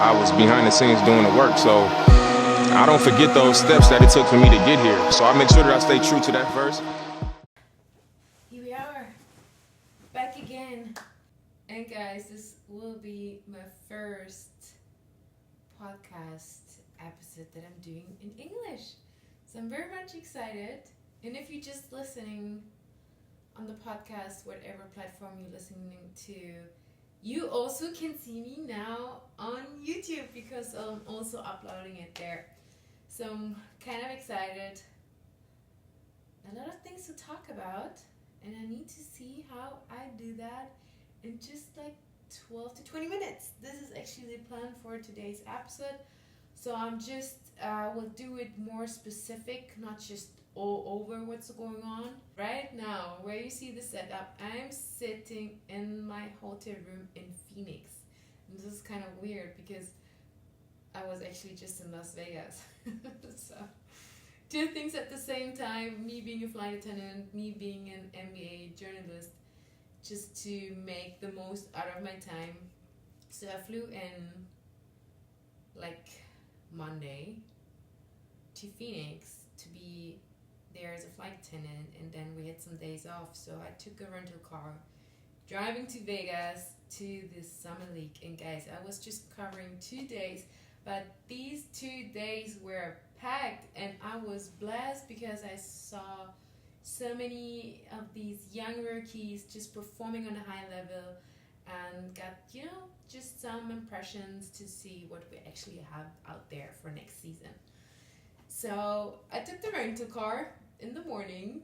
I was behind the scenes doing the work. So I don't forget those steps that it took for me to get here. So I make sure that I stay true to that first. Here we are, back again. And guys, this will be my first podcast episode that I'm doing in English. So I'm very much excited. And if you're just listening on the podcast, whatever platform you're listening to, you also can see me now on YouTube because I'm also uploading it there. So I'm kind of excited. A lot of things to talk about, and I need to see how I do that in just like 12 to 20 minutes. This is actually the plan for today's episode. So I'm just, will do it more specific, not just all over what's going on. Right now, where you see the setup, I'm sitting in my hotel room in Phoenix. And this is kind of weird because I was actually just in Las Vegas. So, two things at the same time, me being a flight attendant, me being an MBA journalist, just to make the most out of my time. So I flew in like Monday to Phoenix to be there as a flight attendant, and then we had some days off, so I took a rental car driving to Vegas to the SummerLeague. And guys, I was just covering 2 days, but these 2 days were packed, and I was blessed because I saw so many of these young rookies just performing on a high level, and got, just some impressions to see what we actually have out there for next season. So I took the rental car in the morning.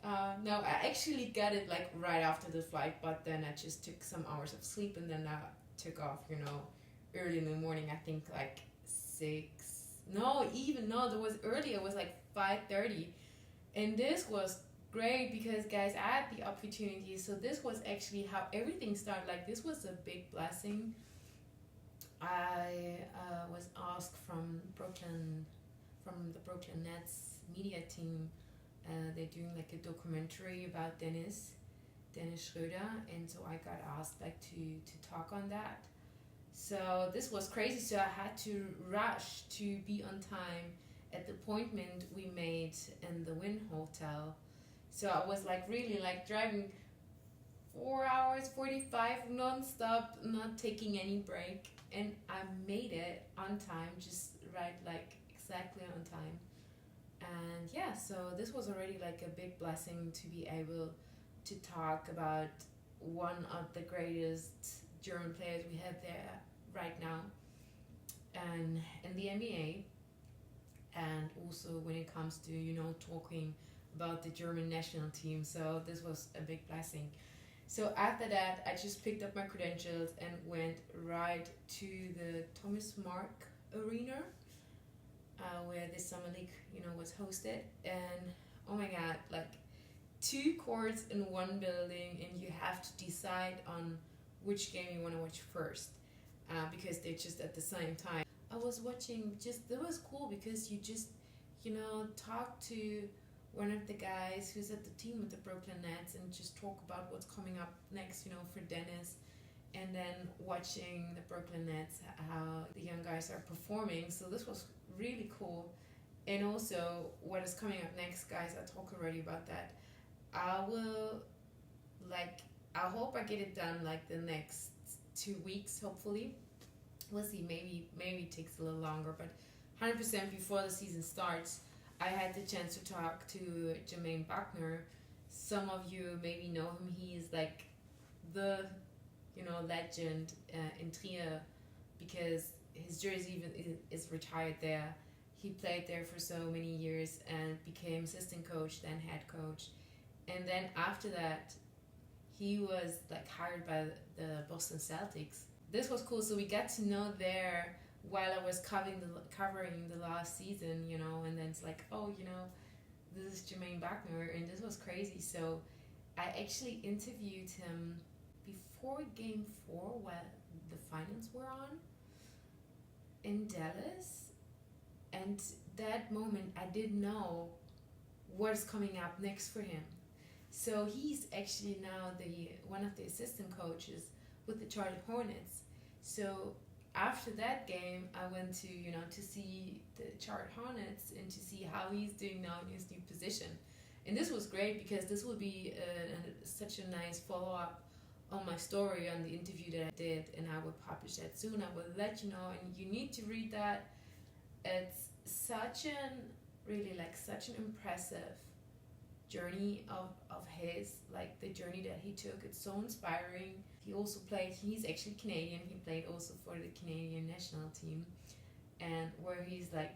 No, I actually got it like right after the flight, but then I just took some hours of sleep, and then I took off, early in the morning. I think like 6. No, there was early. It was like 5:30. And this was great because, guys, I had the opportunity. So this was actually how everything started. Like, this was a big blessing. I was asked from the Brooklyn Nets media team. They're doing like a documentary about Dennis Schröder, and so I got asked like to talk on that. So this was crazy. So I had to rush to be on time at the appointment we made in the Wynn Hotel. So I was like really like driving 4 hours 45 non-stop, not taking any break, and I made it on time, just right like exactly on time. And yeah, so this was already like a big blessing to be able to talk about one of the greatest German players we have there right now, and in the NBA, and also when it comes to talking about the German national team. So this was a big blessing. So after that, I just picked up my credentials and went right to the Thomas Mark Arena, where the SummerLeague was hosted. And oh my god, like 2 courts in one building, and you have to decide on which game you want to watch first, because they're just at the same time. I was watching, it was cool because you just talk to one of the guys who's at the team with the Brooklyn Nets and just talk about what's coming up next for Dennis, and then watching the Brooklyn Nets, how the young guys are performing. So this was really cool. And also what is coming up next, guys, I talk already about that. I hope I get it done like the next 2 weeks, hopefully. We'll see, maybe it takes a little longer, but 100% before the season starts. I had the chance to talk to Jermaine Buckner. Some of you maybe know him. He is like the legend in Trier, because his jersey even is retired there. He played there for so many years and became assistant coach, then head coach. And then after that, he was like hired by the Boston Celtics. This was cool. So we got to know there while I was covering the last season, and then it's like, this is Jermaine Buckner, and this was crazy. So I actually interviewed him before Game 4 while the finals were on in Dallas, and that moment I didn't know what's coming up next for him. So he's actually now one of the assistant coaches with the Charlotte Hornets. So after that game, I went to, to see the Charlotte Hornets and to see how he's doing now in his new position. And this was great because this will be such a nice follow-up on my story on the interview that I did, and I will publish that soon. I will let you know, and you need to read that. It's such an impressive journey of his, like the journey that he took. It's so inspiring. He's actually Canadian. He played also for the Canadian national team, and where he's like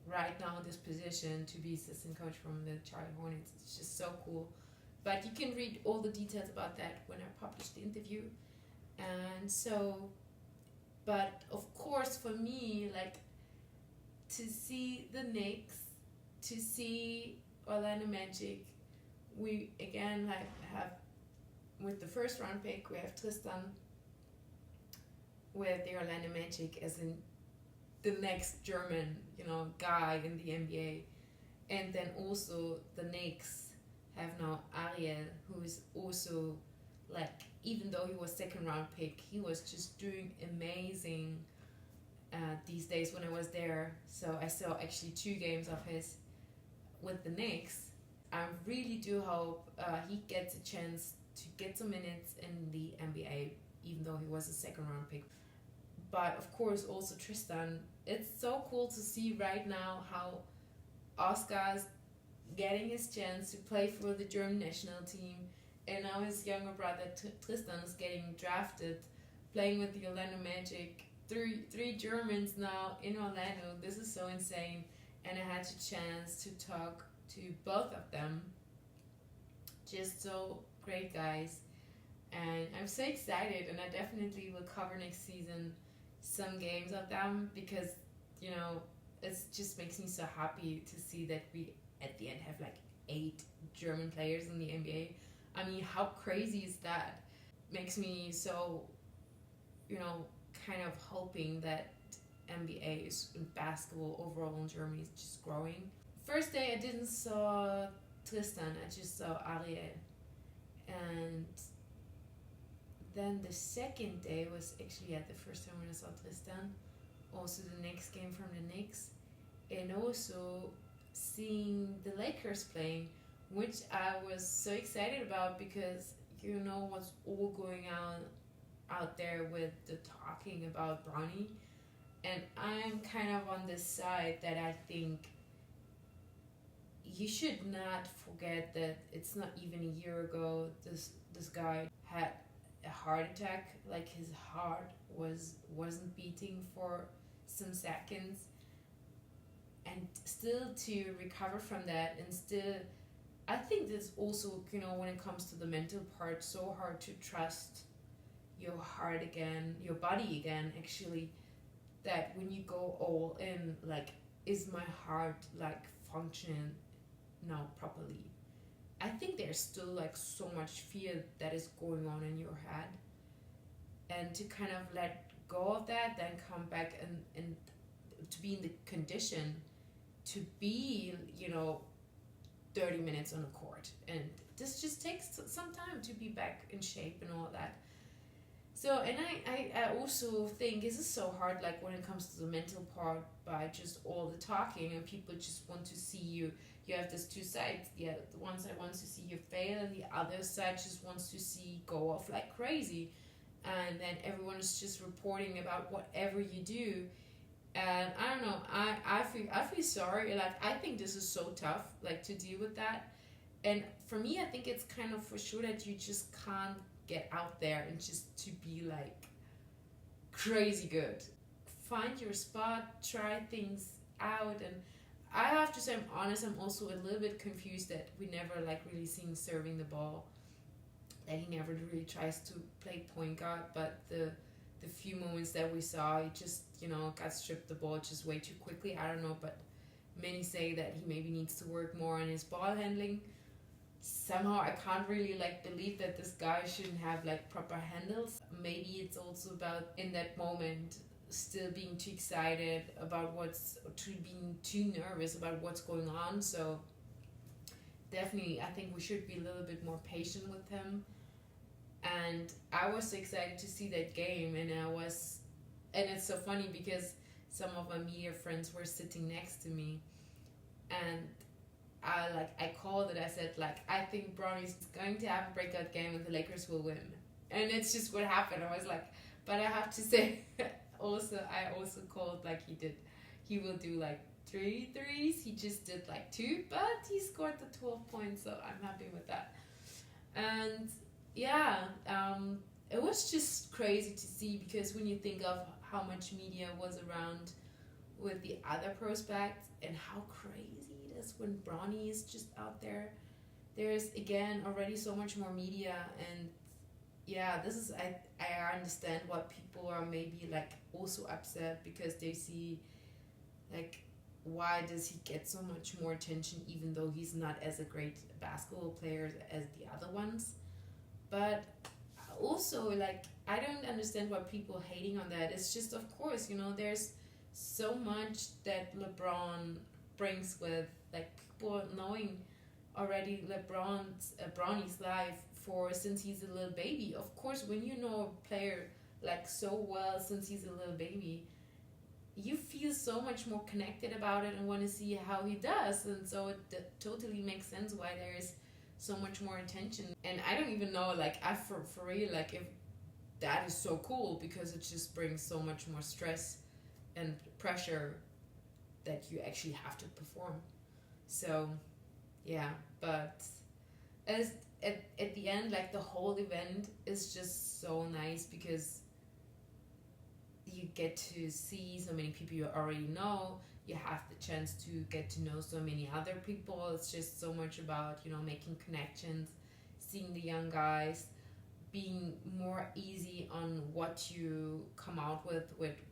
right now in this position to be assistant coach from the Charlotte Hornets. It's just so cool. But you can read all the details about that when I publish the interview. And so, but of course for me, like, to see the Knicks, to see Orlando Magic, we again have with the first round pick, we have Tristan with the Orlando Magic as in the next German, guy in the NBA. And then also the Knicks have now Ariel, who is also, like, even though he was second round pick, he was just doing amazing these days when I was there. So I saw actually 2 games of his with the Knicks. I really do hope he gets a chance to get some minutes in the NBA, even though he was a second round pick. But of course also Tristan. It's so cool to see right now how Oscar's getting his chance to play for the German national team, and now his younger brother Tristan is getting drafted, playing with the Orlando Magic. Three Germans now in Orlando. This is so insane, and I had a chance to talk to both of them. Just so great guys, and I'm so excited, and I definitely will cover next season some games of them, because it just makes me so happy to see that we at the end have like 8 German players in the NBA. I mean, how crazy is that? Makes me so, kind of hoping that NBA is in basketball overall in Germany is just growing. First day I didn't saw Tristan, I just saw Ariel. And then the second day was actually the first time when I saw Tristan. Also the next game from the Knicks. And also seeing the Lakers playing, which I was so excited about, because what's all going on out there with the talking about Bronny. And I'm kind of on this side that I think you should not forget that it's not even a year ago this guy had a heart attack. Like, his heart wasn't beating for some seconds, and still to recover from that, and still I think there's also, when it comes to the mental part, so hard to trust your heart again, your body again, actually, that when you go all in, like, is my heart like functioning now properly? I think there's still like so much fear that is going on in your head, and to kind of let go of that, then come back and to be in the condition to be 30 minutes on the court, and this just takes some time to be back in shape and all that. So, and I also think this is so hard, like, when it comes to the mental part, by just all the talking, and people just want to see you have this 2 sides. The one side wants to see you fail, and the other side just wants to see go off like crazy, and then everyone is just reporting about whatever you do. And I don't know, I feel sorry. Like, I think this is so tough, like, to deal with that. And for me, I think it's kind of for sure that you just can't get out there and just to be like crazy good. Find your spot, try things out. And I have to say, I'm honest, I'm also a little bit confused that we never like really see him serving the ball, that he never really tries to play point guard. But the few moments that we saw, he just got stripped the ball just way too quickly. I don't know, but many say that he maybe needs to work more on his ball handling. Somehow I can't really like believe that this guy shouldn't have like proper handles. Maybe it's also about, in that moment, still being too excited about being too nervous about what's going on. So definitely I think we should be a little bit more patient with him. And I was so excited to see that game, and I was And it's so funny because some of my media friends were sitting next to me, and I called it. I said, like, I think Bronny's going to have a breakout game and the Lakers will win. And it's just what happened. I was like, but I have to say, I also called like he will do like 3 threes. He just did like 2, but he scored the 12 points, so I'm happy with that. And yeah, it was just crazy to see, because when you think of how much media was around with the other prospects and how crazy it is when Bronny is just out there, there's again already so much more media. And yeah, this is I understand why people are maybe like also upset, because they see like, why does he get so much more attention even though he's not as a great basketball player as the other ones. But also, like, I don't understand why people are hating on that. It's just, of course, there's so much that LeBron brings with, like, people knowing already Bronny's life since he's a little baby. Of course, when you know a player like so well since he's a little baby, you feel so much more connected about it and want to see how he does. And so it totally makes sense why there's so much more attention. And I don't even know, like, for real, like, if that is so cool, because it just brings so much more stress and pressure that you actually have to perform. So yeah, but at the end, like, the whole event is just so nice, because you get to see so many people you already know. You have the chance to get to know so many other people. It's just so much about, making connections, seeing the young guys, being more easy on what you come out with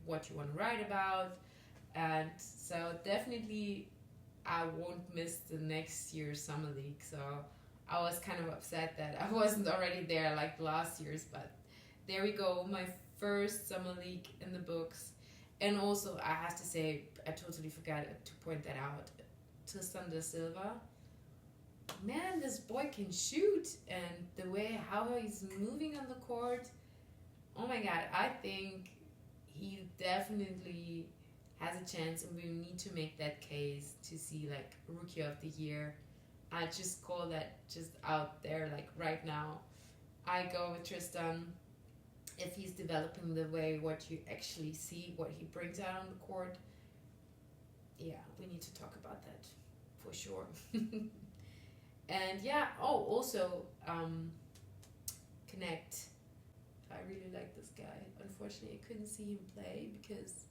what you want to write about. And so definitely I won't miss the next year's Summer League. So I was kind of upset that I wasn't already there like last year's, but there we go, my first Summer League in the books. And also, I have to say, I totally forgot to point that out, Tristan da Silva, man, this boy can shoot, and the way how he's moving on the court, oh my god, I think he definitely has a chance, and we need to make that case to see, like, Rookie of the Year. I just call that just out there, like, right now. I go with Tristan. If he's developing the way what you actually see, what he brings out on the court, yeah, we need to talk about that for sure. And yeah, also Connect. I really like this guy. Unfortunately, I couldn't see him play because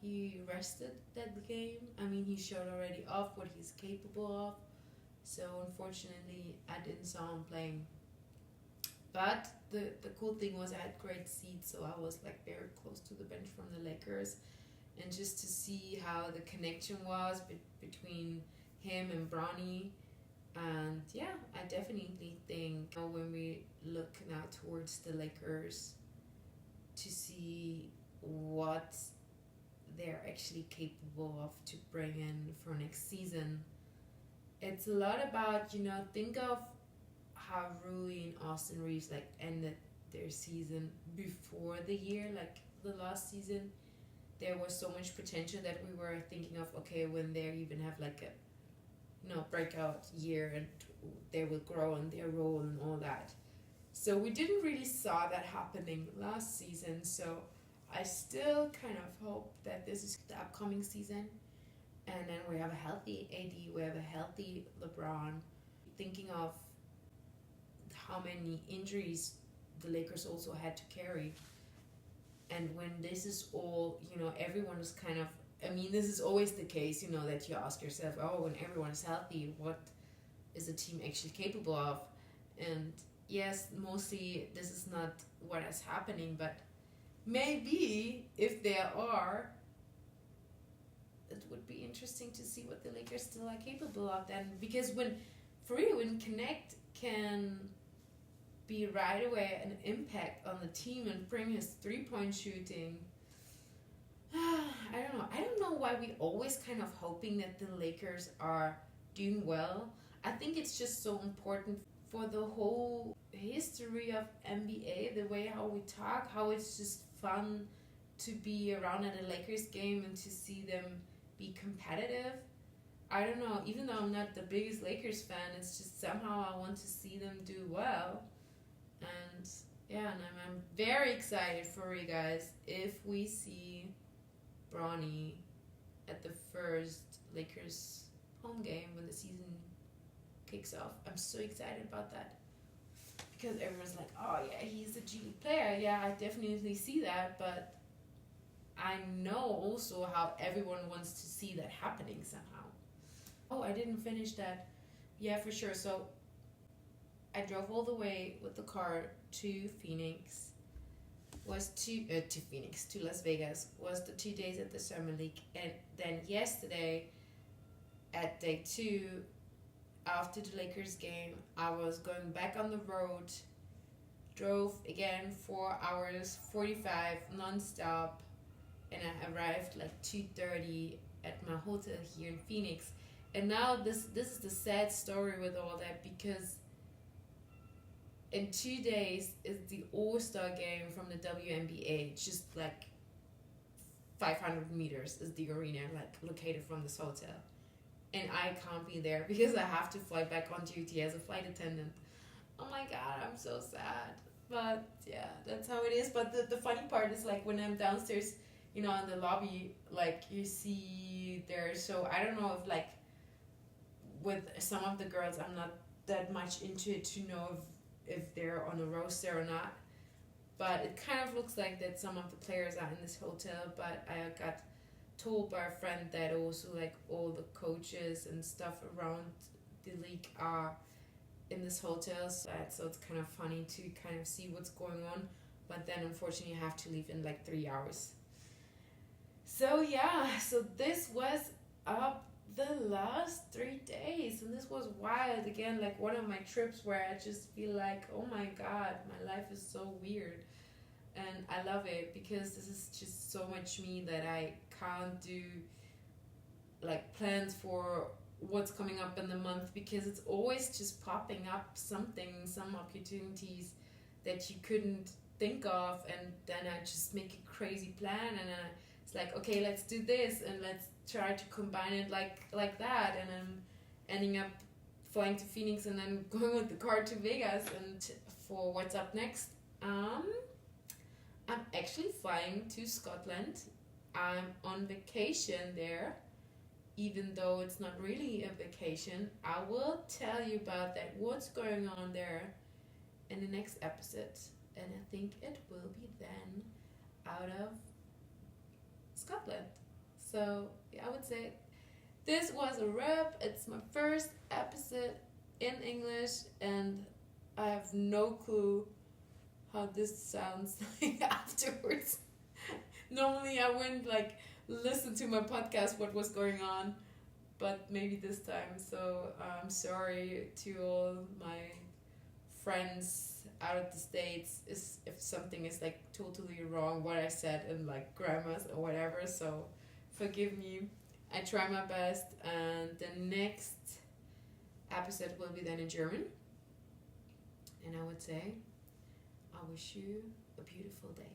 he rested that game. I mean, he showed already off what he's capable of. So unfortunately, I didn't saw him playing. But the cool thing was I had great seats, so I was like very close to the bench from the Lakers, and just to see how the connection was between him and Bronny. And yeah, I definitely think when we look now towards the Lakers to see what they're actually capable of to bring in for next season, it's a lot about, think of how Rui and Austin Reeves like ended their season before the year, like the last season. There was so much potential that we were thinking of, okay, when they even have like a breakout year, and they will grow in their role and all that. So we didn't really saw that happening last season. So I still kind of hope that this is the upcoming season, and then we have a healthy AD, we have a healthy LeBron. Thinking of how many injuries the Lakers also had to carry, and when this is all, everyone is kind of, this is always the case, that you ask yourself, when everyone is healthy, what is the team actually capable of? And yes, mostly this is not what is happening, but maybe if there are, it would be interesting to see what the Lakers still are capable of then. Because when Connect can be right away an impact on the team and bring his 3-point shooting, I don't know why we always kind of hoping that the Lakers are doing well. I think it's just so important for the whole history of NBA, the way how we talk, how it's just fun to be around at a Lakers game and to see them be competitive. I don't know, even though I'm not the biggest Lakers fan, it's just somehow I want to see them do well. And yeah, and I'm very excited for you guys if we see Bronny at the first Lakers home game when the season kicks off. I'm so excited about that. Because everyone's like, oh yeah, he's a G League player. Yeah, I definitely see that, but I know also how everyone wants to see that happening somehow. Oh, I didn't finish that. Yeah, for sure. So I drove all the way with the car to Phoenix. To Las Vegas. Was the 2 days at the SummerLeague, and then yesterday at day 2, after the Lakers game, I was going back on the road. Drove again 4 hours 45 non-stop, and I arrived like 2:30 at my hotel here in Phoenix. And now this is the sad story with all that, because in 2 days is the All-Star game from the WNBA. Just like 500 meters is the arena, like located from this hotel. And I can't be there because I have to fly back on duty as a flight attendant. Oh my god, I'm so sad. But yeah, that's how it is. But the funny part is, like, when I'm downstairs, in the lobby, like, you see there. So I don't know if, like, with some of the girls, I'm not that much into it to know if they're on a roster or not. But it kind of looks like that some of the players are in this hotel. But I got told by a friend that also, like, all the coaches and stuff around the league are in this hotel. So it's kind of funny to kind of see what's going on. But then unfortunately I have to leave in like 3 hours. So yeah, so this was up the last 3 days, and this was wild. Again, like one of my trips where I just feel like, oh my god, my life is so weird. And I love it because this is just so much me that I can't do like plans for what's coming up in the month, because it's always just popping up some opportunities that you couldn't think of, and then I just make a crazy plan, and it's like, okay, let's do this and let's try to combine it like that, and I'm ending up flying to Phoenix and then going with the car to Vegas. And for what's up next, I'm actually flying to Scotland. I'm on vacation there, even though it's not really a vacation. I will tell you about that, what's going on there, in the next episode. And I think it will be then out of Scotland. So yeah, I would say this was a wrap. It's my first episode in English, and I have no clue how this sounds like afterwards. Normally I wouldn't like listen to my podcast what was going on, but maybe this time. So I'm sorry to all my friends out of the States if something is like totally wrong what I said in like grammars or whatever. So forgive me. I try my best, and the next episode will be then in German. And I would say, I wish you a beautiful day.